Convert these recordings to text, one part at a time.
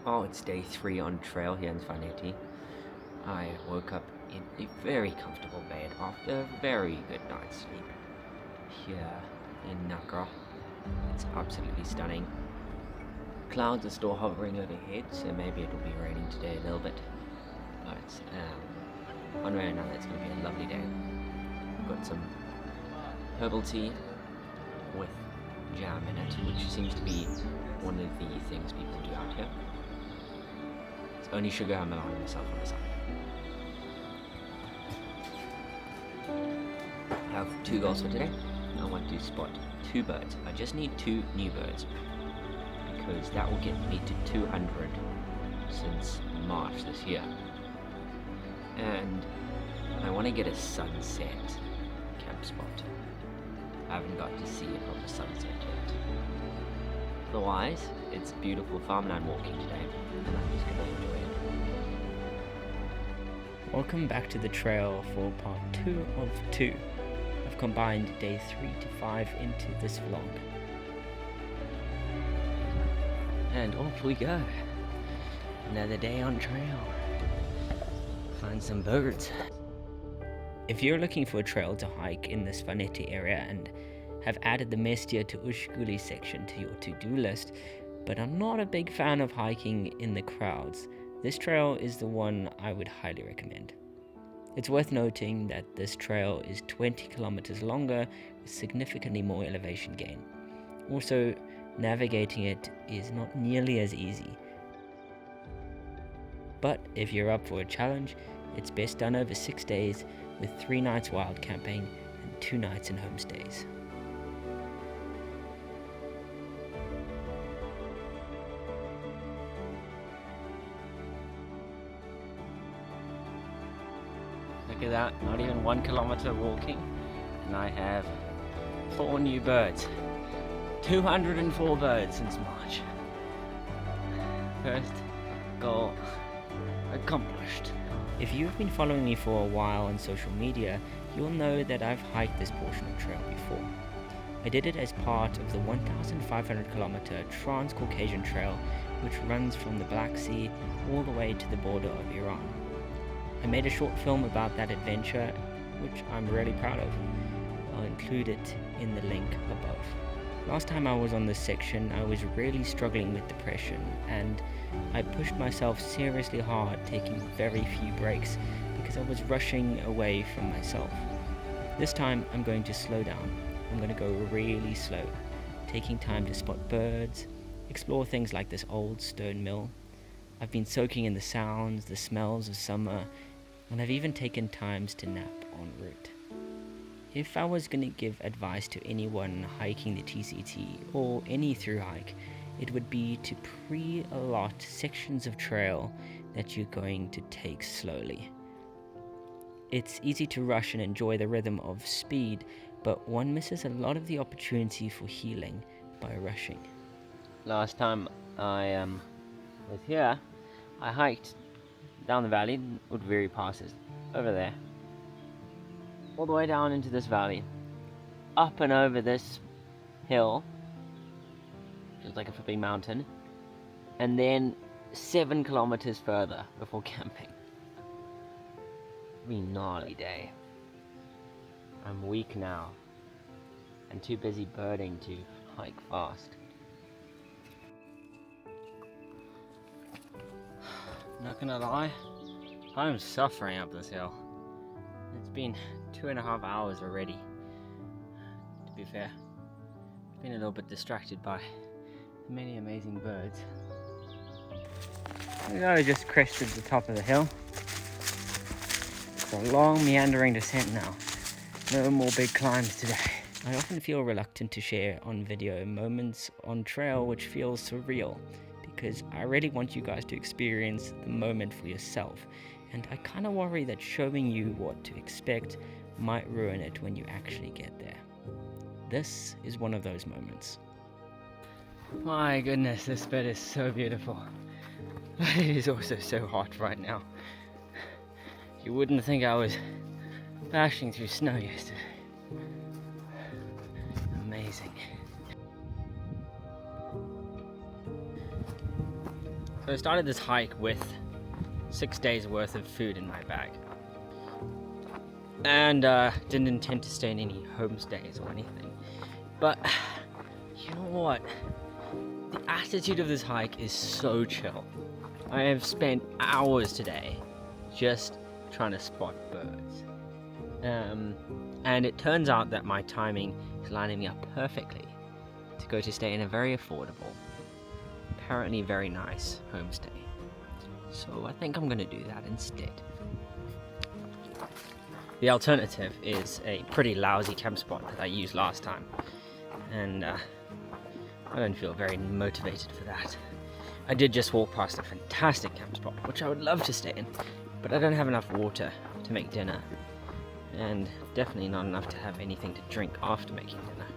Oh, it's day 3 on trail here in Svan. I woke up in a very comfortable bed after a very good night's sleep here in Nakra. It's absolutely stunning. Clouds are still hovering overhead, so maybe it'll be raining today a little bit. But one way or another, it's going to be a lovely day. I've got some herbal tea with jam in it, which seems to be one of the things people do out here. It's only sugar I'm allowing myself on the side. I have 2 goals for today. I want to spot 2 birds. I just need 2 new birds, because that will get me to 200 since March this year. And I want to get a sunset camp spot. I haven't got to see a proper sunset yet. Otherwise, it's beautiful farmland walking today, and I'm just going to enjoy it. Welcome back to the trail for part 2 of 2. I've combined day 3 to 5 into this vlog. And off we go. Another day on trail. Find some birds. If you're looking for a trail to hike in the Svaneti area and have added the Mestia to Ushguli section to your to-do list, but are not a big fan of hiking in the crowds, this trail is the one I would highly recommend. It's worth noting that this trail is 20 kilometers longer with significantly more elevation gain. Also, navigating it is not nearly as easy. But if you're up for a challenge, it's best done over 6 days with 3 nights wild camping and 2 nights in homestays. Look at that, not even 1 kilometer walking, and I have 4 new birds. 204 birds since March. First goal accomplished. If you've been following me for a while on social media, you'll know that I've hiked this portion of trail before. I did it as part of the 1,500 kilometer Transcaucasian Trail, which runs from the Black Sea all the way to the border of Iran. I made a short film about that adventure, which I'm really proud of. I'll include it in the link above. Last time I was on this section, I was really struggling with depression, and I pushed myself seriously hard, taking very few breaks because I was rushing away from myself. This time I'm going to slow down. I'm going to go really slow, taking time to spot birds, explore things like this old stone mill. I've been soaking in the sounds, the smells of summer, and I've even taken times to nap en route. If I was going to give advice to anyone hiking the TCT or any through hike, it would be to pre-allot sections of trail that you're going to take slowly. It's easy to rush and enjoy the rhythm of speed, but one misses a lot of the opportunity for healing by rushing. Last time I was here, I hiked down the valley, Udviri passes, over there, all the way down into this valley, up and over this hill, which is like a flipping mountain, and then 7 kilometers further before camping. Really gnarly day. I'm weak now, and too busy birding to hike fast. Not gonna lie, I'm suffering up this hill. It's been 2.5 hours already. To be fair, I've been a little bit distracted by the many amazing birds. I just crested the top of the hill. It's a long meandering descent now. No more big climbs today. I often feel reluctant to share on video moments on trail which feels surreal, because I really want you guys to experience the moment for yourself, and I kind of worry that showing you what to expect might ruin it when you actually get there. This is one of those moments. My goodness, this bed is so beautiful, but it is also so hot right now. You wouldn't think I was bashing through snow yesterday. Amazing. So I started this hike with 6 days worth of food in my bag. And didn't intend to stay in any homestays or anything. But you know what? The attitude of this hike is so chill. I have spent hours today just trying to spot birds. And it turns out that my timing is lining me up perfectly to go to stay in a very affordable, apparently very nice homestay. So I think I'm going to do that instead. The alternative is a pretty lousy camp spot that I used last time, and I don't feel very motivated for that. I did just walk past a fantastic camp spot, which I would love to stay in, but I don't have enough water to make dinner, and definitely not enough to have anything to drink after making dinner.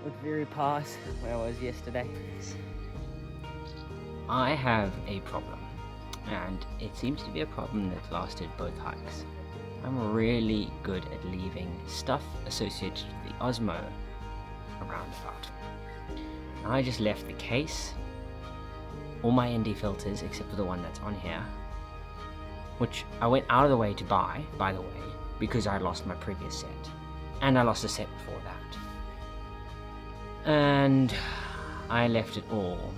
Look very past where I was yesterday. I have a problem, and it seems to be a problem that's lasted both hikes. I'm really good at leaving stuff associated with the Osmo around about. I just left the case, all my ND filters except for the one that's on here, which I went out of the way to buy, by the way, because I lost my previous set, and I lost a set before that. And I left it all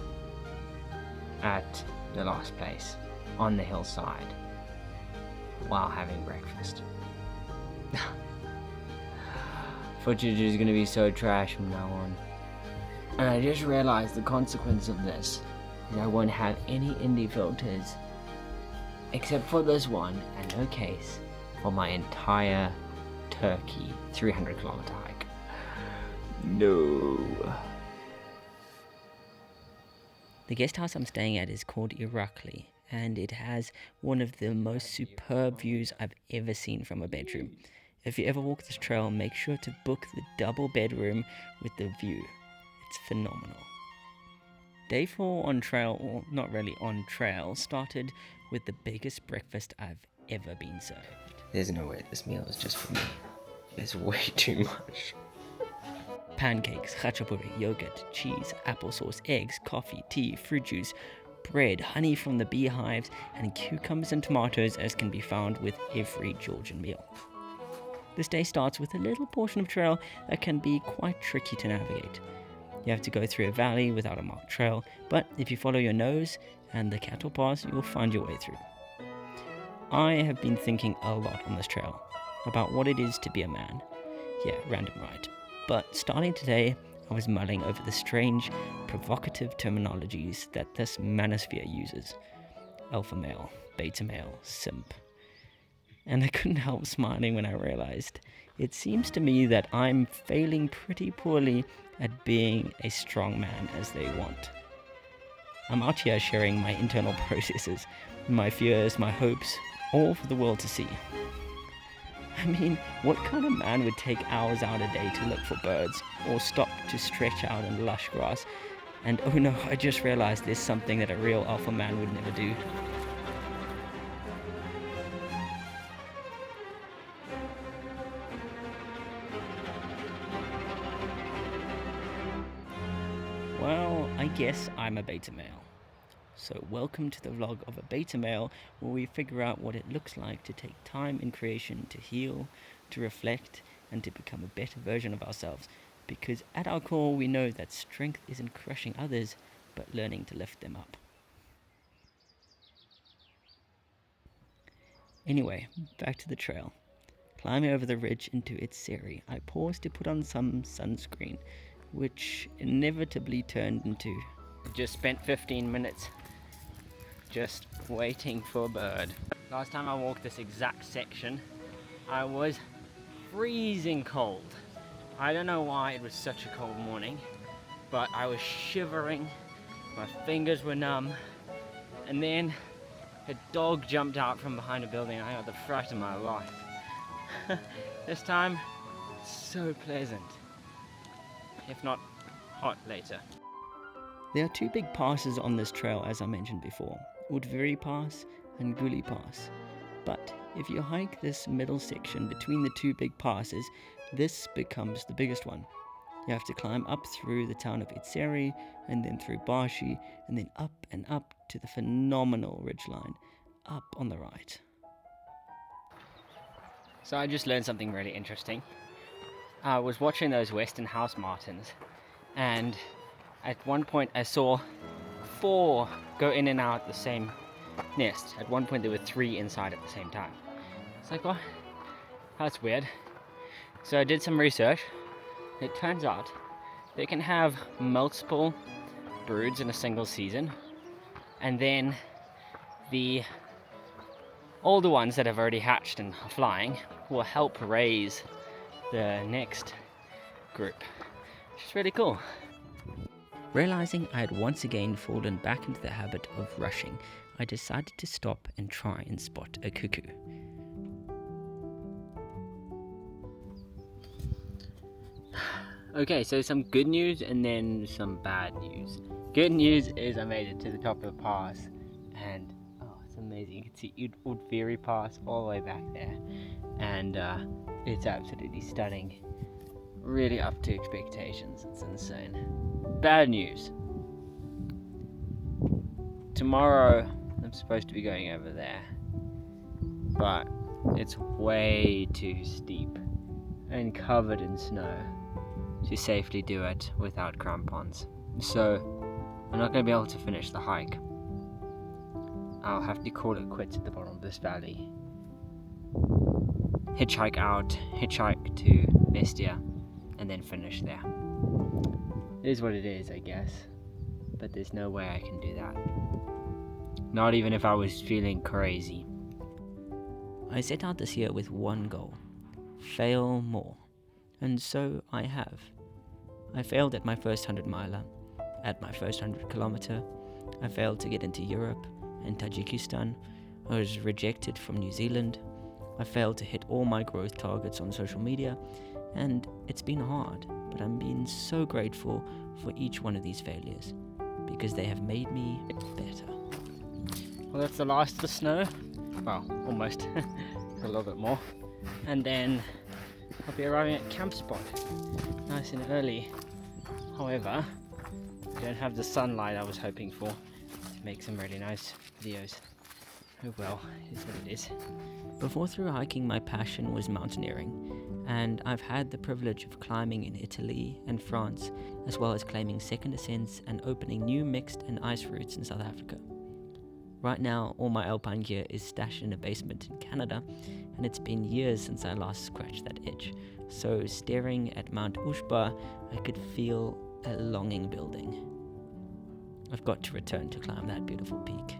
at the last place on the hillside while having breakfast. Footage is going to be so trash from now on. And I just realized the consequence of this is I won't have any indie filters except for this one and no case for my entire Turkey 300-kilometer hike. No. The guest house I'm staying at is called Irakli, and it has one of the most superb views I've ever seen from a bedroom. If you ever walk this trail, make sure to book the double bedroom with the view. It's phenomenal. Day 4 on trail, or not really on trail, started with the biggest breakfast I've ever been served. There's no way this meal is just for me. It's way too much. Pancakes, khachapuri, yogurt, cheese, applesauce, eggs, coffee, tea, fruit juice, bread, honey from the beehives, and cucumbers and tomatoes as can be found with every Georgian meal. This day starts with a little portion of trail that can be quite tricky to navigate. You have to go through a valley without a marked trail, but if you follow your nose and the cattle pass, you'll find your way through. I have been thinking a lot on this trail about what it is to be a man. Yeah, random ride. But starting today, I was mulling over the strange, provocative terminologies that this manosphere uses. Alpha male, beta male, simp. And I couldn't help smiling when I realized it seems to me that I'm failing pretty poorly at being a strong man as they want. I'm out here sharing my internal processes, my fears, my hopes, all for the world to see. I mean, what kind of man would take hours out a day to look for birds, or stop to stretch out in lush grass? And oh no, I just realized there's something that a real alpha man would never do. Well, I guess I'm a beta male. So welcome to the vlog of a beta male, where we figure out what it looks like to take time in creation to heal, to reflect, and to become a better version of ourselves. Because at our core, we know that strength isn't crushing others, but learning to lift them up. Anyway, back to the trail. Climbing over the ridge into its seri, I paused to put on some sunscreen, which inevitably turned into... Just spent 15 minutes just waiting for a bird. Last time I walked this exact section, I was freezing cold. I don't know why it was such a cold morning, but I was shivering, my fingers were numb, and then a dog jumped out from behind a building and I got the fright of my life. This time, so pleasant, if not hot later. There are two big passes on this trail, as I mentioned before, Udviri Pass and Guli Pass. But if you hike this middle section between the two big passes, this becomes the biggest one. You have to climb up through the town of Itseri, and then through Bashi, and then up and up to the phenomenal ridgeline, up on the right. So I just learned something really interesting. I was watching those Western house martins, and at one point I saw 4 go in and out the same nest. At one point there were 3 inside at the same time. It's like, what? That's weird. So I did some research. It turns out they can have multiple broods in a single season, and then the older ones that have already hatched and are flying will help raise the next group, which is really cool. Realizing I had once again fallen back into the habit of rushing, I decided to stop and try and spot a cuckoo. Okay, so some good news and then some bad news. Good news is I made it to the top of the pass, and oh, it's amazing. You can see Udviri Pass all the way back there, and it's absolutely stunning. Really up to expectations. It's insane. Bad news. Tomorrow I'm supposed to be going over there, but it's way too steep and covered in snow to safely do it without crampons. So I'm not going to be able to finish the hike. I'll have to call it quits at the bottom of this valley. Hitchhike out, hitchhike to Mestia, and then finish there. It is what it is, I guess. But there's no way I can do that. Not even if I was feeling crazy. I set out this year with one goal: fail more. And so I have. I failed at my first 100 miler, at my first 100 kilometer. I failed to get into Europe and Tajikistan. I was rejected from New Zealand. I failed to hit all my growth targets on social media, and it's been hard, but I'm being so grateful for each one of these failures because they have made me better. Well, that's the last of the snow. Well, almost. A little bit more. And then I'll be arriving at camp spot nice and early. However, I don't have the sunlight I was hoping for to make some really nice videos. Oh well, it is what it is. Before through hiking, my passion was mountaineering, and I've had the privilege of climbing in Italy and France, as well as claiming second ascents and opening new mixed and ice routes in South Africa. Right now, all my alpine gear is stashed in a basement in Canada, and it's been years since I last scratched that itch. So staring at Mount Ushba, I could feel a longing building. I've got to return to climb that beautiful peak.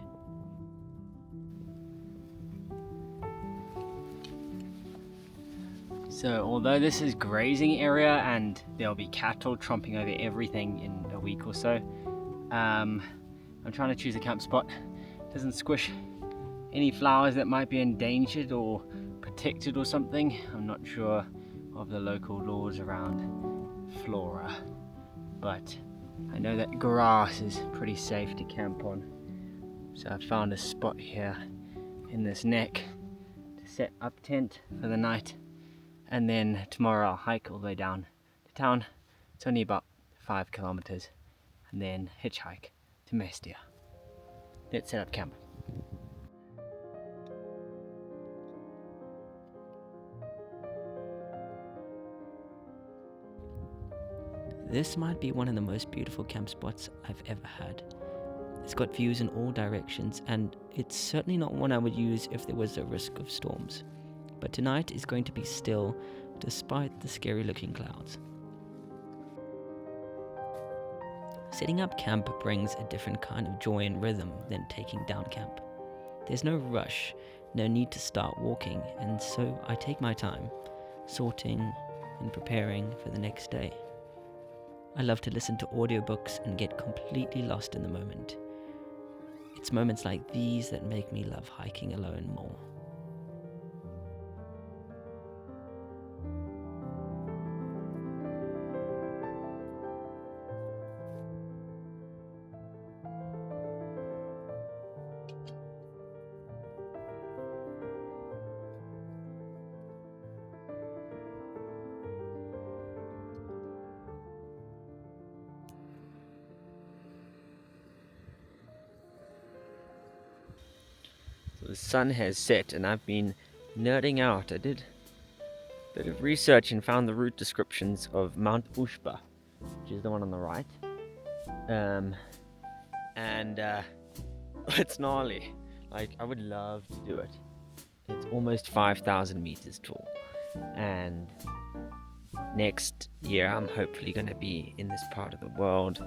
So although this is grazing area and there'll be cattle tromping over everything in a week or so, I'm trying to choose a camp spot. Doesn't squish any flowers that might be endangered or protected or something. I'm not sure of the local laws around flora, but I know that grass is pretty safe to camp on. So I found a spot here in this neck to set up tent for the night, and then tomorrow I'll hike all the way down to town. It's only about 5 kilometers, and then hitchhike to Mestia. Let's set up camp. This might be one of the most beautiful camp spots I've ever had. It's got views in all directions, and it's certainly not one I would use if there was a risk of storms. But tonight is going to be still, despite the scary looking clouds. Setting up camp brings a different kind of joy and rhythm than taking down camp. There's no rush, no need to start walking, and so I take my time, sorting and preparing for the next day. I love to listen to audiobooks and get completely lost in the moment. It's moments like these that make me love hiking alone more. the sun has set and I've been nerding out. I did a bit of research and found the route descriptions of Mount Ushba, which is the one on the right. It's gnarly. Like, I would love to do it. It's almost 5,000 meters tall, and next year I'm hopefully going to be in this part of the world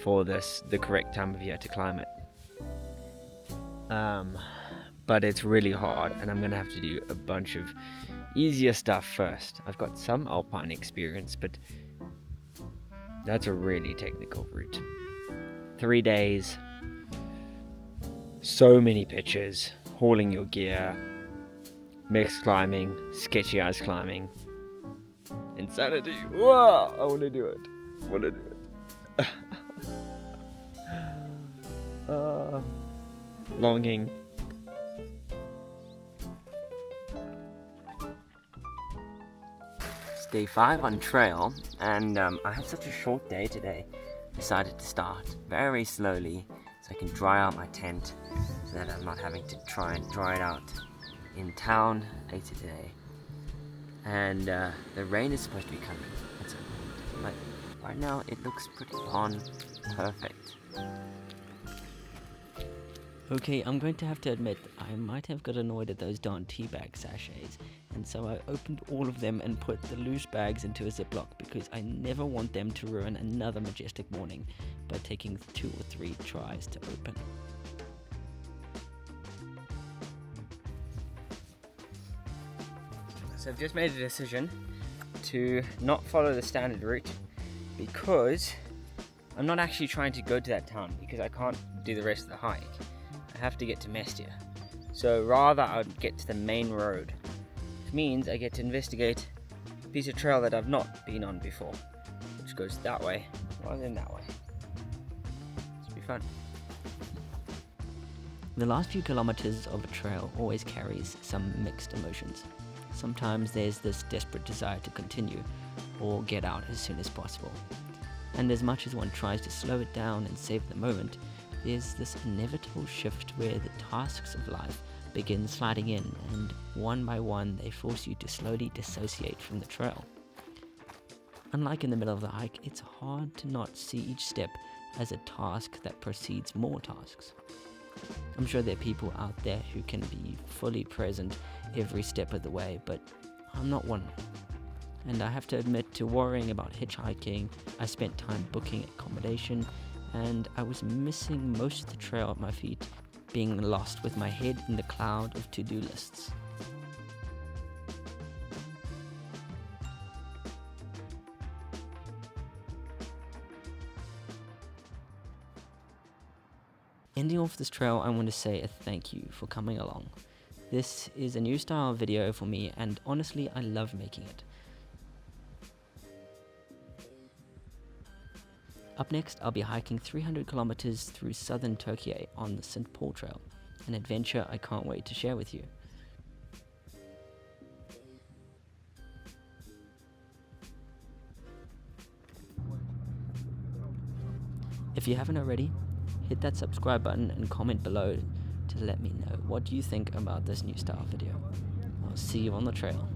for the correct time of year to climb it. But it's really hard, and I'm going to have to do a bunch of easier stuff first. I've got some alpine experience, but that's a really technical route. 3 days, so many pictures, hauling your gear, mixed climbing, sketchy ice climbing, insanity. Whoa! I want to do it. Longing. It's day 5 on trail, and I had such a short day today. Decided to start very slowly so I can dry out my tent, so that I'm not having to try and dry it out in town later today. And the rain is supposed to be coming at some point, but right now it looks pretty on perfect. Okay, I'm going to have to admit, I might have got annoyed at those darn tea bag sachets, and so I opened all of them and put the loose bags into a Ziploc, because I never want them to ruin another majestic morning by taking 2 or 3 tries to open. So I've just made a decision to not follow the standard route, because I'm not actually trying to go to that town, because I can't do the rest of the hike. I have to get to Mestia. So rather I would get to the main road, which means I get to investigate a piece of trail that I've not been on before, which goes that way rather than that way. This will be fun. The last few kilometers of a trail always carries some mixed emotions. Sometimes there's this desperate desire to continue or get out as soon as possible. And as much as one tries to slow it down and save the moment, there's this inevitable shift where the tasks of life begin sliding in, and one by one they force you to slowly dissociate from the trail. Unlike in the middle of the hike, it's hard to not see each step as a task that precedes more tasks. I'm sure there are people out there who can be fully present every step of the way, but I'm not one. And I have to admit to worrying about hitchhiking, I spent time booking accommodation, and I was missing most of the trail at my feet, being lost with my head in the cloud of to-do lists. Ending off this trail, I want to say a thank you for coming along. This is a new style video for me, and honestly, I love making it. Up next, I'll be hiking 300 kilometers through southern Turkey on the St. Paul Trail, an adventure I can't wait to share with you. If you haven't already, hit that subscribe button and comment below to let me know what you think about this new style video. I'll see you on the trail.